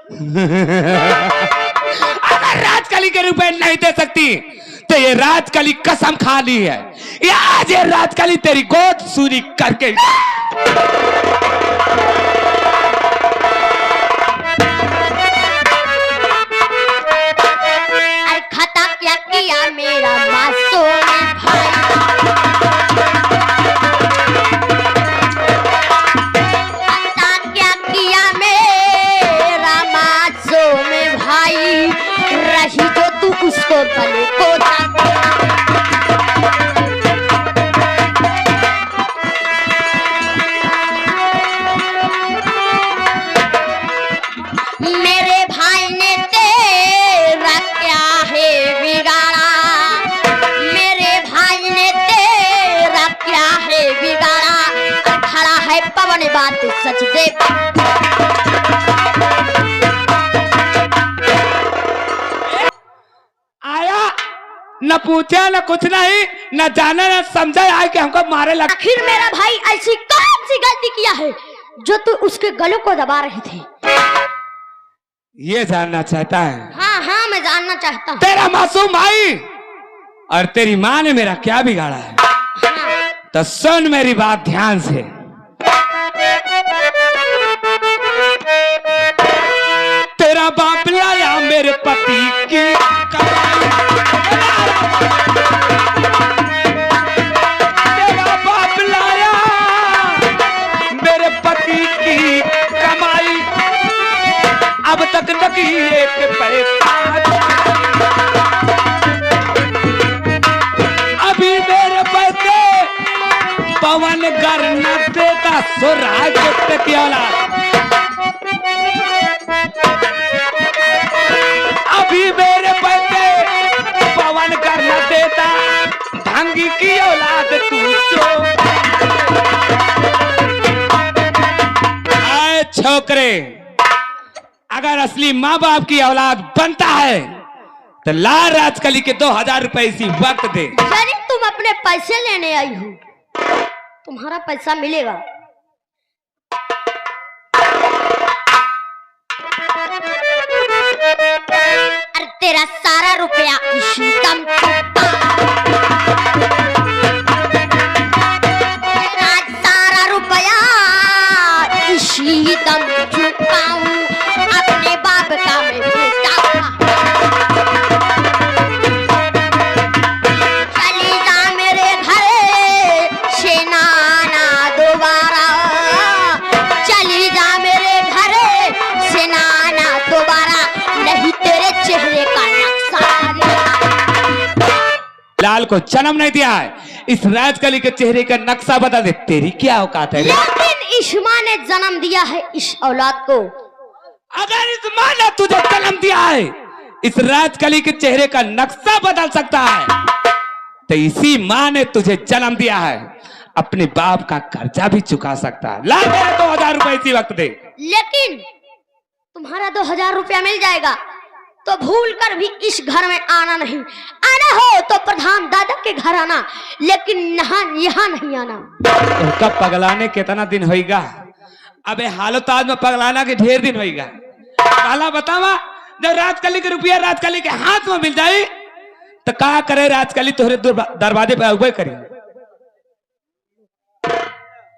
अगर राजकली के रुपए नहीं दे सकती तो ये राजकली कसम खा ली है, ये आज ये राजकली तेरी गोद सूरी करके। अरे खता क्या किया मेरा मासूम भाई, खता क्या किया मेरा मासूम भाई, रही जो तू उसको गले को मेरे भाई ने तेरा क्या है बिगाड़ा, मेरे भाई ने तेरा क्या है बिगाड़ा, खड़ा है पवन बात सच दे। आया न पूछा न कुछ नहीं, न जाना न समझा, आए कि हमको मारे लगा। आखिर मेरा भाई ऐसी कौन सी गलती किया है जो तू उसके गलों को दबा रही थी? ये जानना चाहता है? हाँ हाँ मैं जानना चाहता हूँ। तेरा मासूम भाई और तेरी माँ ने मेरा क्या बिगाड़ा है? हाँ। तो सुन मेरी बात ध्यान से। तेरा बाप लाया मेरे पति की कमाई, तेरा बाप लाया मेरे पति की कमाई, अब तक लगी एक पैसा, अभी मेरे पैसे पवन घर न देता, सुराज की औलाद, अभी मेरे पैसे पवन घर न देता, ढंगी की औलाद तू जो। आए छोकरे, अगर असली माँ बाप की औलाद बनता है तो ला राजकली के 2000 रुपए इसी वक्त दे। यानी तुम अपने पैसे लेने आई हो, तुम्हारा पैसा मिलेगा। अरे तेरा सारा रुपया इसी दम तेरा सारा रुपया इसी दम चुकाऊं, अपने बाप का मैं बेटा। चली जा मेरे घर से नाना दोबारा, चली जा मेरे घर से नाना दोबारा, नहीं तेरे चेहरे का नक्शा। लाल को जन्म नहीं दिया है, इस राजकली के चेहरे का नक्शा बता दे, तेरी क्या औकात है? लेकिन इस माँ ने जन्म दिया है इस औलाद को। अगर इस माँ ने तुझे जन्म दिया है, इस राजकली के चेहरे का नक्शा बदल सकता है, तो इसी माँ ने तुझे जन्म दिया है, अपने बाप का कर्जा भी चुका सकता है। ला मेरे 2000 रुपए इसी वक्त दे। लेकिन तुम्हारा 2000 रुपया मिल जाएगा तो भूल कर भी इस घर में आना नहीं, आना हो तो प्रधान दादा के घर आना, लेकिन यहाँ नहीं आना। तो पगलाने कितना दिन होगा? अबे हालत आज में पगलाना के ढेर दिन होगा। काला बतावा, जब राजकली के रुपया राजकली के हाथ में मिल जाए तो क्या करे राजकली तोहरे दरवाजे पे उबे करी।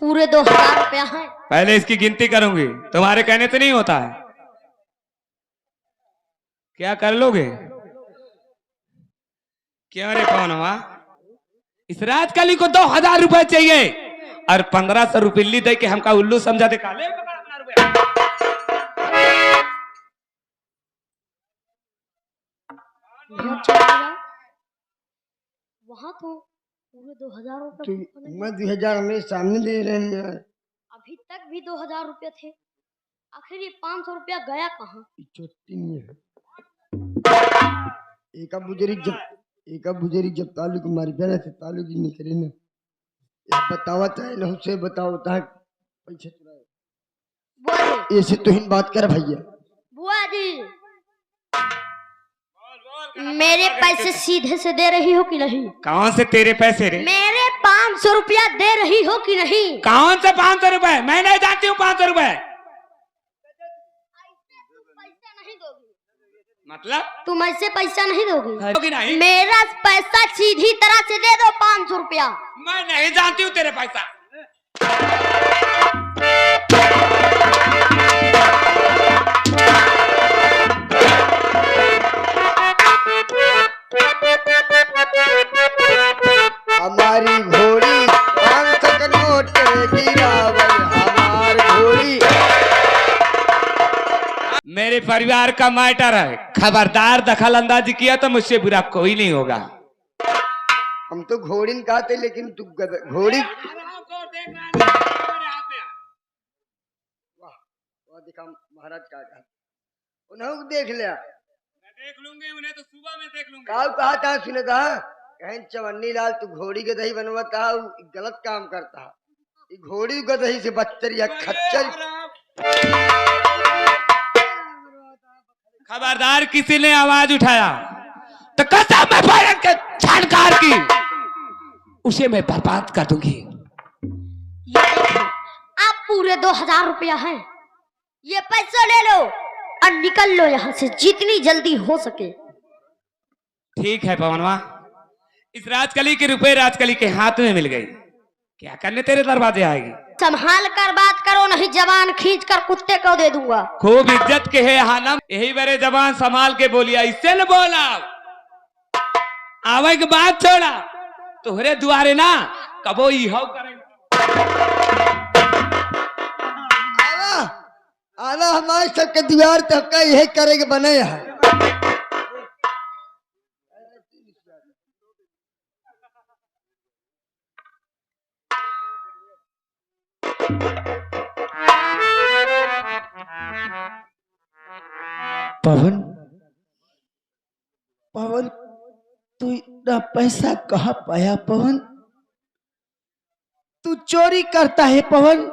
पूरे 2000 रुपया है। पहले इसकी गिनती करूंगी, तुम्हारे कहने से नहीं होता है। क्या कर लोगे? क्यों रे कौन हुआ? इस राजकली को 2000 रुपए चाहिए और 1500 रुपये दे के हमका उल्लू समझा दे। काले अपना रुपया वहाँ तो पूरे 2000 रुपये। मैं 2000 हमें सामने दे रहे हैं। अभी तक भी 2000 रुपये थे, आखिर ये 500 रुपया गया कहाँ? एक बुजुर्ग जब तालुक मारी बहना से तालुक ही नहीं करे ना, बतावा चाहे ना उसे बताओ पैसे चुराए। ऐसे तो ही बात कर भैया। बुआ जी, मेरे पैसे सीधे से दे रही हो कि नहीं? कौन से तेरे पैसे रे? मेरे 500 रुपया दे रही हो कि नहीं? कौन से 500 रुपए? मैं नहीं जानती हूँ 500 रुपए। मतलब तुम ऐसे पैसा नहीं दोगी? होगी नहीं। मेरा पैसा सीधी तरह से दे दो 500 रुपया। मैं नहीं जानती हूँ तेरे पैसा। हमारी घोड़ी 500 का नोट गिरावल हमार घोड़ी। मेरे परिवार का मैटर है, खबरदार दखल अंदाजी किया तो मुझसे बुरा कोई नहीं होगा। हम तो घोड़ी न कहते लेकिन तू घोड़ी। वाह दिखा महाराज का उन्हें देख लिया। देख लूंगी उन्हें तो सुबह में देख लूंगी। कहा था सुने था कहीं चवन्नी लाल तू घोड़ी के दही बनवाता है, गलत काम करता है। घोड़ी के दही से बदतर या खच्चर। खबरदार किसी ने आवाज उठाया तो कसम मैं भारत के छानकार की उसे मैं बर्बाद कर दूंगी। ये देखो, आप पूरे 2000 रुपया है, ये पैसा ले लो और निकल लो यहाँ से जितनी जल्दी हो सके। ठीक है पवनवा, इस राजकली के रुपए राजकली के हाथ में मिल गई, क्या करने तेरे दरवाजे आएगी। संभाल कर बात करो, नहीं जबान खींच कर कुत्ते को दे दूंगा। खूब इज्जत के है हानम, यही मेरे जबान संभाल के बोलिया, इससे न बोला आवे के बात छोड़ा तोहरे दुआरे ना कबो इहो करेंगे। आना हमारे सबके दीवार तक का यही करेंगे बने है। पवन पवन तू इतना पैसा कहाँ पाया पवन? तू चोरी करता है पवन?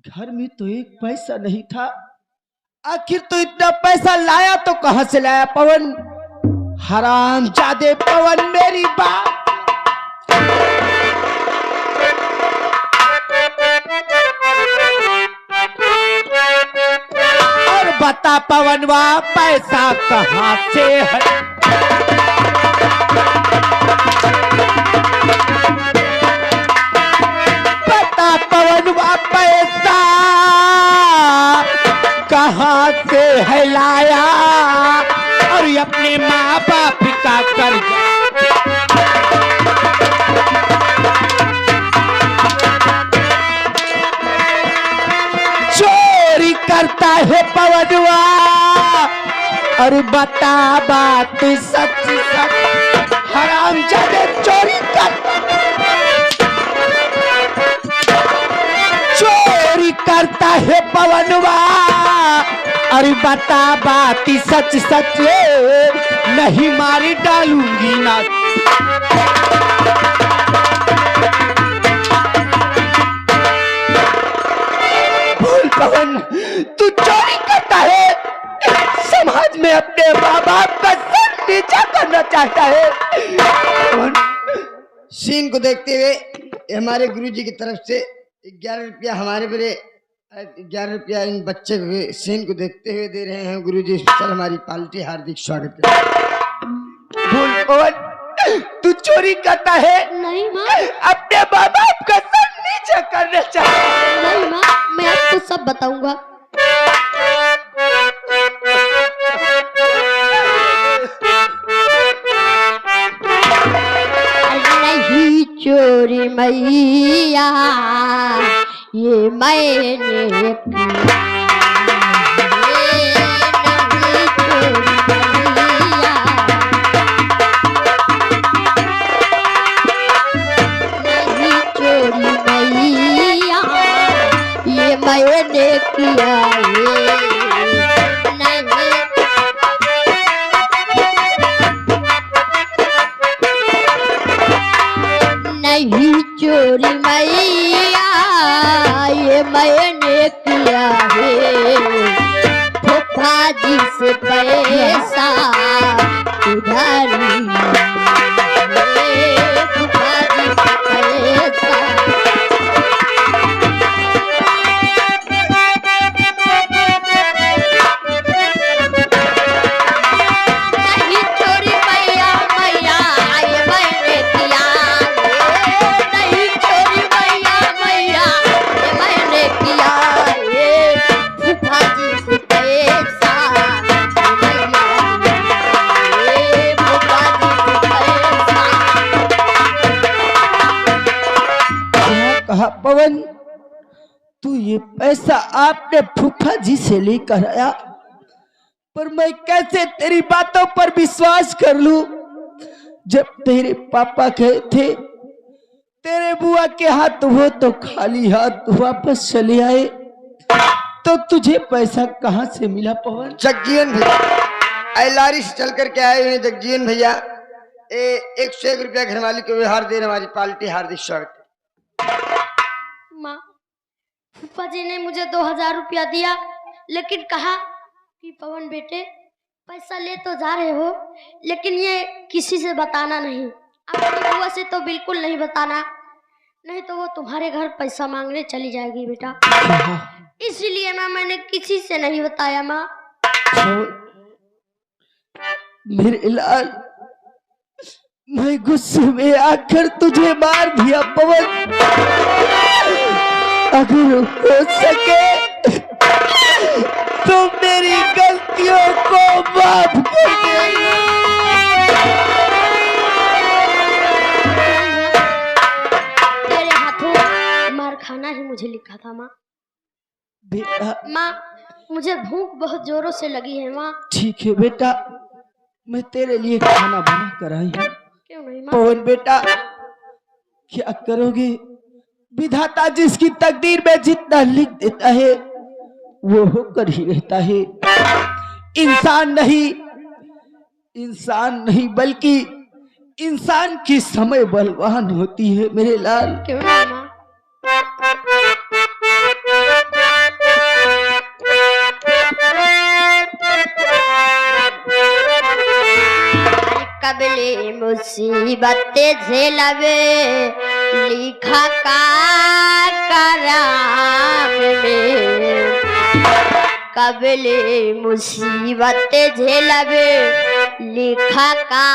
घर में तो एक पैसा नहीं था, आखिर तो इतना पैसा लाया तो कहां से लाया पवन? हरामजादे पवन मेरी बात। और बता पवनवा पैसा कहां से है? बता पवनवा पैसा कहां से है लाया? और अपने माँ बाप का कर्जा चोरी करता है पवनवा। और बता बात सच सच, हरामजादे चोरी करता है पवनवा। अरे बता बात सच सच, नहीं मारी डालूंगी ना। बोल पवन, तू चोरी करता है, समाज में अपने माँ बाप का सर नीचा करना चाहता है। पवन, सीन को देखते हुए हमारे गुरुजी की तरफ से 11 रुपया हमारे बड़े 11 रुपया इन बच्चे के सीन को देखते हुए दे रहे हैं गुरुजी। सर हमारी पार्टी हार्दिक स्वागत करते। बोल पवन, तू चोरी करता है? नहीं माँ, अपने माँ बाप का सर नीचा करना चाहता है? नहीं माँ, मैं आपको सब बताऊंगा। नहीं चोरी मैया ये मैंने नहीं चोरी मैया ये मैंने किया नहीं चोरी मैया ये मैंने किया है। फूफा जी से पैसा उधारी, फूफा जी से पैसा। तू ये पैसा आपने फूफा जी से लेकर आया, पर मैं कैसे तेरी बातों पर विश्वास कर लूं? जब तेरे पापा गए थे तेरे बुआ के हाथ, वो तो खाली हाथ वापस चले आए, तो तुझे पैसा कहां से मिला पवन? जगजीवन भैया एलारी से चल करके आए हुए हैं जगजीवन भैया। 101 रुपया घरवाली को हार दे हमारी पार्टी हार्दिक स्वागत। माँ, फूफा जी ने मुझे 2000 रुपया दिया, लेकिन कहा कि पवन बेटे पैसा ले तो जा रहे हो, लेकिन ये किसी से बताना नहीं, अपनी बुआ से तो बिल्कुल नहीं बताना, नहीं तो वो तुम्हारे घर पैसा मांगने चली जाएगी बेटा। इसीलिए मैंने किसी से नहीं बताया माँ। मेरे लाल, मैं गुस्से में आकर तुझे मार दिया पवन। अगर हो सके तो मेरी गलतियों को माफ कर दे। तेरे हाथों मार खाना ही मुझे लिखा था माँ। बेटा माँ, मुझे भूख बहुत जोरों से लगी है माँ। ठीक है बेटा, मैं तेरे लिए खाना बना कर आई हूँ। क्यों नहीं माँ? पवन बेटा, क्या करोगे? विधाता जिसकी तकदीर में जितना लिख देता है वो होकर ही रहता है। इंसान नहीं बल्कि इंसान की समय बलवान होती है मेरे लाल। क्यों नहीं माँ? कबले मुसीबतें झेलवे लिखा का कराम में, कबले मुसीबतें झेलवे लिखा का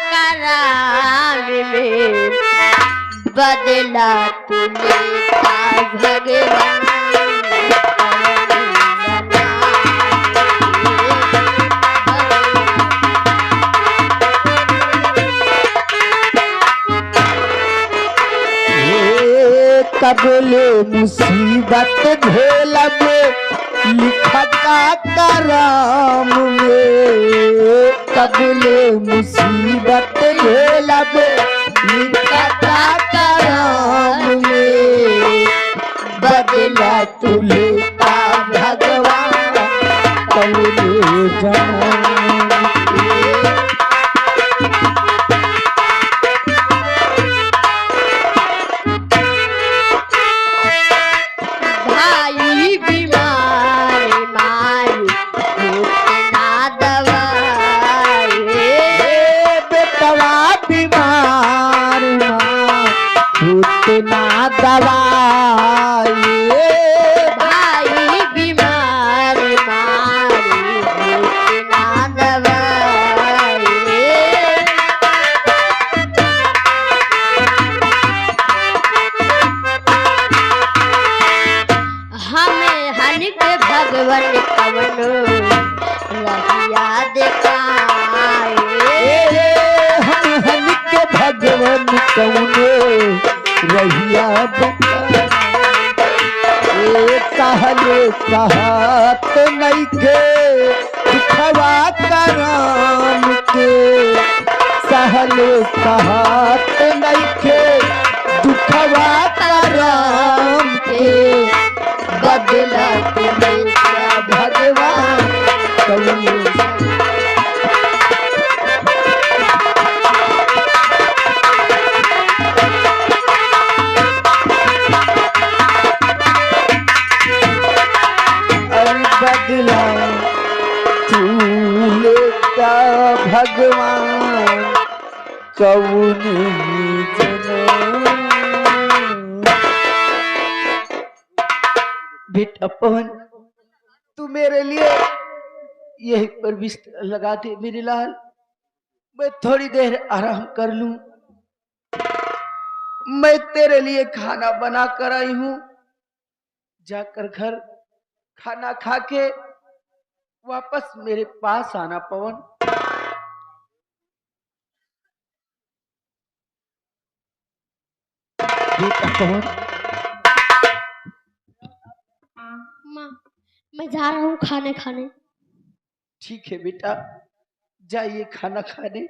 कराम में, बदला तूने का भगवान। कबले मुसीबत झेलब लिखा का कराम में, कबले मुसीबत झेलब लिखा का कराम में, बदला तू लेता भगवान कौने जन्म। कहत नहीं के दुखवा कराम के, सहल कहत नहीं के दुखवा कराम के, बदला तुम्हें भगवान कौने। बदला तू लेता भगवान कौन बेटा पवन, तू मेरे लिए यही पर बिस्तर लगा दे मेरे लाल, मैं थोड़ी देर आराम कर लूं। मैं तेरे लिए खाना बना कर आई हूं, जाकर घर खाना खा के वापस मेरे पास आना पवन। बेटा पवन, माँ मैं जा रहा हूँ खाने खाने। ठीक है बेटा, जाइए खाना खाने,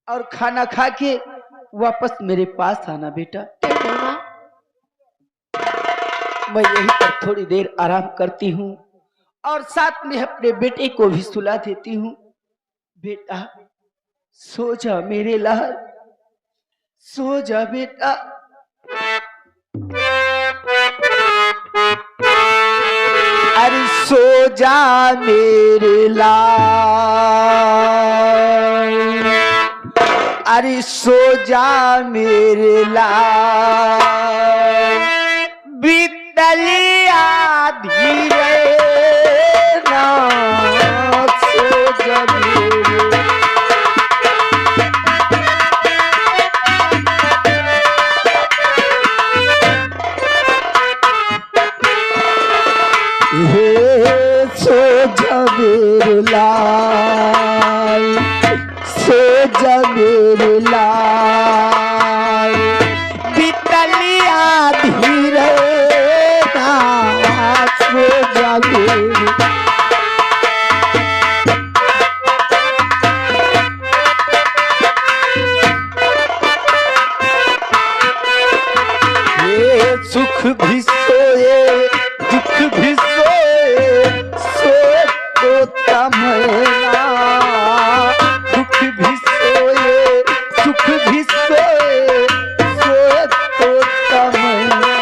और खाना खा के वापस मेरे पास आना बेटा। ठीक है माँ। मैं यहीं पर थोड़ी देर आराम करती हूँ और साथ में अपने बेटे को भी सुला देती हूँ। बेटा सो जा मेरे लाल, सो जा बेटा। अरे सो जा मेरे लाल, अरे सो जा मेरे लाल, बीतलिया धीरे रात, सो जा मेरे सो जा मेरे लाल, सो जा मेरे लाल, बीतलिया धीरे रात, सो जा मेरे सुख भी सोए दुख भी सोए, सोए तो तमन्ना, दुख भी सोए सुख भी सोए, सोए तो तमन्ना।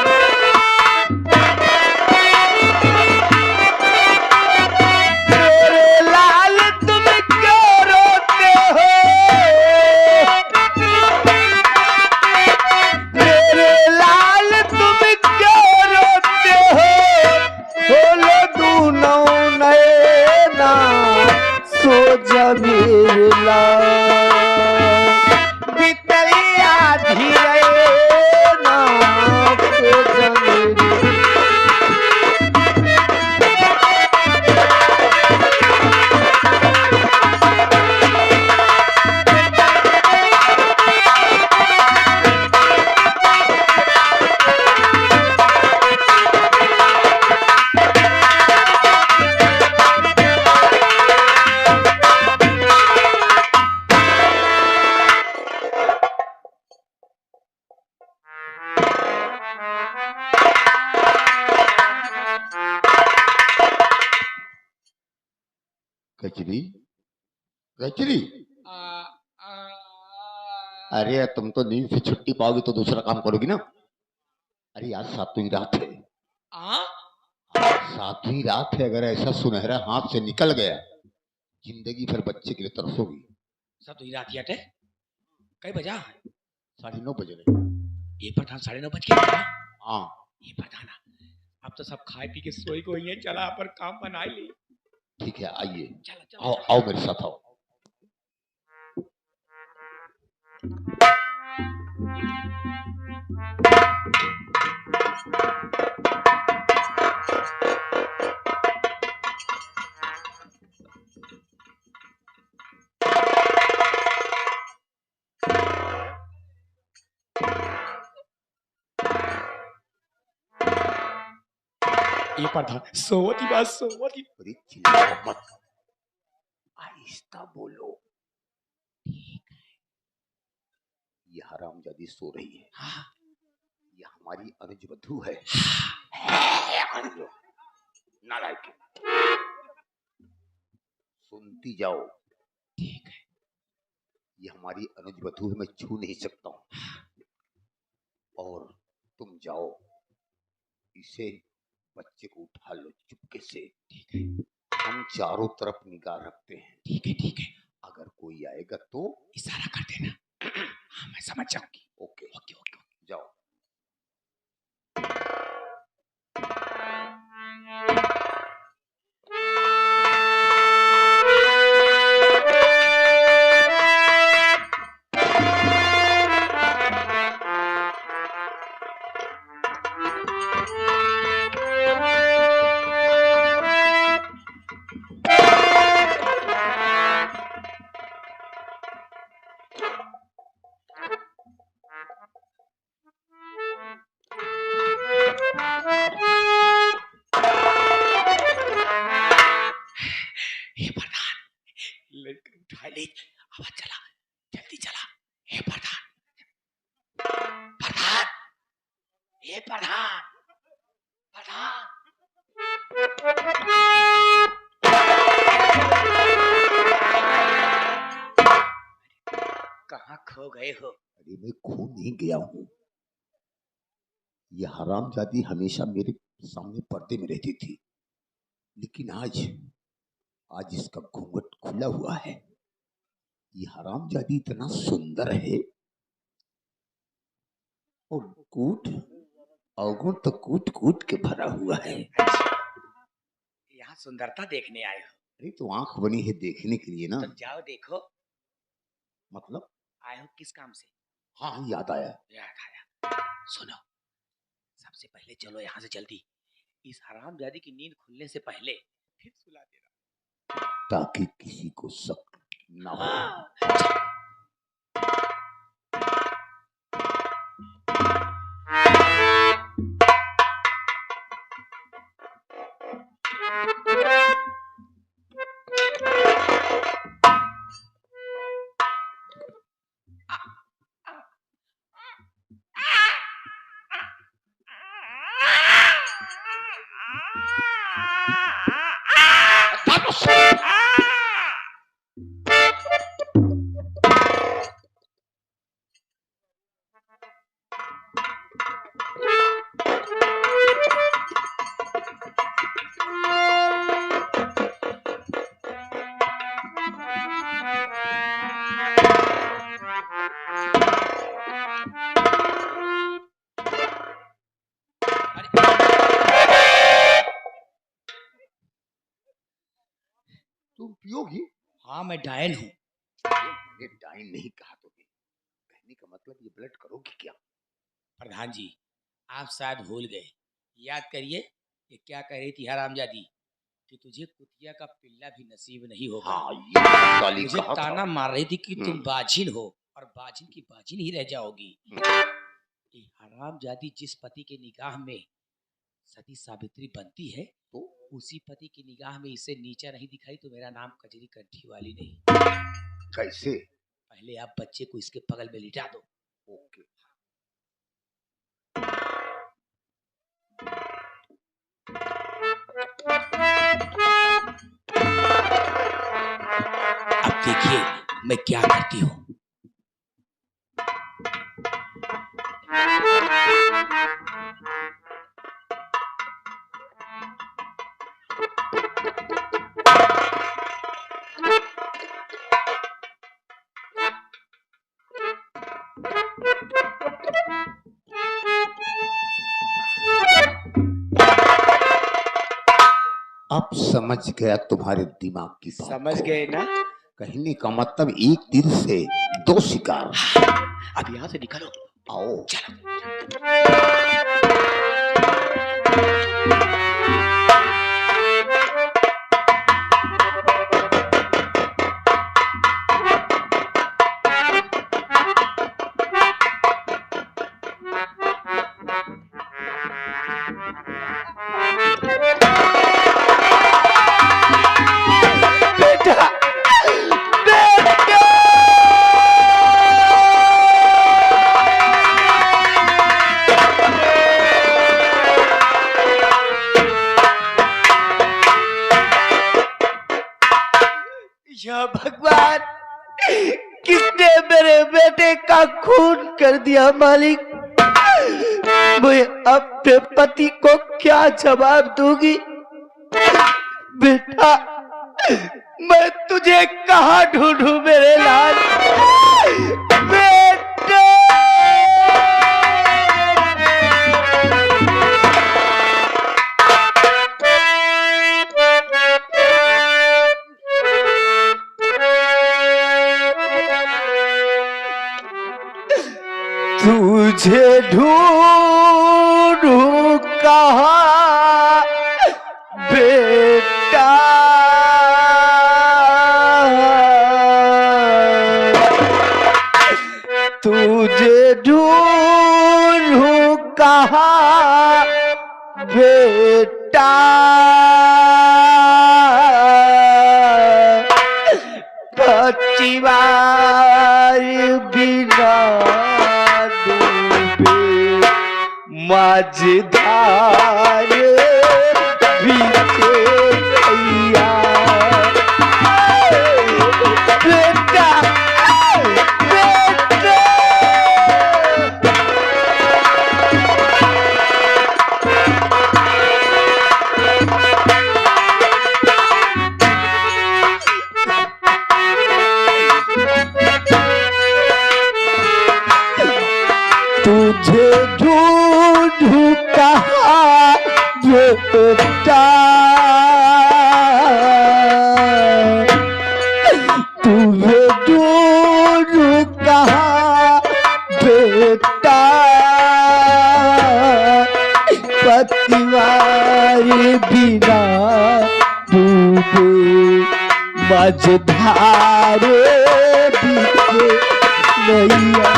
मेरे लाल तुम क्यों रोते हो, मेरे लाल तुम क्यों रोते हो, बोलो दूनों नैना, सो जा मेरे लाल, बीतलिया धीरे ना, सो जा मेरे कचरी कचरी। अरे तुम तो नींद से छुट्टी पाओगी तो दूसरा काम करोगी ना। अरे आज सातवीं रात है, सातवीं रात है। अगर ऐसा सुनहरा हाथ से निकल गया, जिंदगी भर बच्चे के लिए तरसोगी। सातवीं रात याटे कई बजा है? 9:30 बज रहे। ये प्रधान 9:30 बज के बजा। हाँ ये प्रधान अब तो सब खाए पी के सोई को ही है, चला पर काम बना ली। ठीक है, आइए, चलो चलो आओ आओ मेरे साथ आओ। ये प्रधान सोवती बात सोवती। अरे चिल्लाओ मत, आहिस्ता बोलो। ये हरामजादी सो रही है। हाँ। ये हमारी अनुज वधू है। नालायक, सुनती जाओ। ठीक है। ये हमारी अनुज वधू है, मैं छू नहीं सकता हूँ। और तुम जाओ, इसे बच्चे को उठा लो चुपके से। ठीक है। हम चारों तरफ निगाह रखते हैं। ठीक है ठीक है। अगर कोई आएगा तो इशारा कर देना। हाँ मैं समझ जाऊंगी। ओके ओके ओके जाओ। नहीं, आवाज चला, जल्दी चला। हे प्रधान, प्रधान, हे प्रधान, प्रधान। कहाँ खो गए हो? अरे मैं खो नहीं गया हूँ, ये हरामजादी हमेशा मेरे सामने पर्दे में रहती थी, लेकिन आज इसका घूंघट खुला हुआ है। ये हरामजादी इतना सुंदर है और कूट अवगुण तो कूट कूट के भरा हुआ है। यहाँ सुंदरता देखने आए हो? अरे तो आंख बनी है देखने के लिए ना। तो जाओ देखो। मतलब आए हो किस काम से? हाँ याद आया। याद आया। सुनो, सबसे पहले चलो यहाँ से जल्दी, इस हरामजादी की नींद खुलने से पहले फिर सुला देना, ताकि किसी को शक ना हो। तुम पियोगी? हाँ मैं डायन हूँ। मैंने डाइन नहीं कहा तुम्हें, कहने का मतलब ये ब्लड करोगी क्या? प्रधान जी, आप शायद भूल गए, याद करिए ये क्या कह रही थी हरामजादी, कि तुझे कुतिया का पिल्ला भी नसीब नहीं होगा। हाँ ये साली मुझे कहा था। ताना मार रही थी कि तुम बाजिन हो और बाजिन की बाजिन ही रह जाओगी। ये हरामजादी जिस पति के निगाह में सती सावित्री बनती है, तो उसी पति की निगाह में इसे नीचा नहीं दिखाई तो मेरा नाम कजरी कंठी वाली नहीं। कैसे? पहले आप बच्चे को इसके बगल में लिटा दो। ओके। अब देखिए मैं क्या करती हूँ। अब समझ गया तुम्हारे दिमाग की बात समझ को। गए ना? कहने का मतलब एक तीर से दो शिकार। अब यहाँ से निकलो। आओ। या भगवान, किसने मेरे बेटे का खून कर दिया मालिक? मैं अपने पति को क्या जवाब दूंगी? बेटा, मैं तुझे कहाँ ढूंढूं मेरे लाल? बेटा! तुझे ढूंढूं कहाँ बेटा? तुझे ढूंढूं कहाँ बेटा? पति डूबे मझधारे बीते नैया।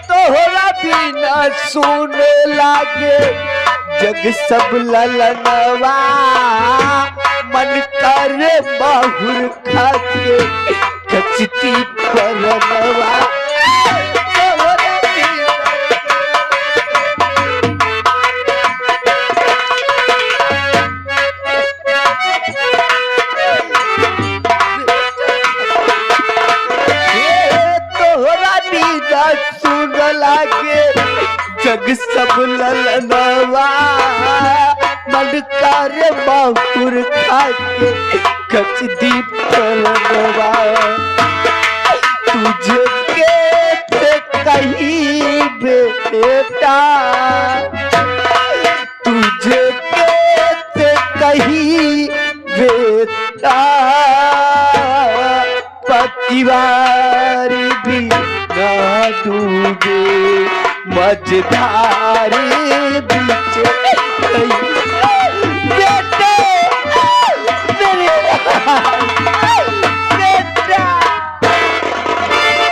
तोहरा बिना सुन लागे जग सब ललनवा, मन करे बाहुर खाके कचती परनवा। तोहरा बिना सुन लागे जग सब ललनवा, मन करे बाहुर खाके कचती परनवा। तुझे के कहीं बेटा, तुझे के कहीं बेटा, पतिवारी भी ना डूबे मझधारे भी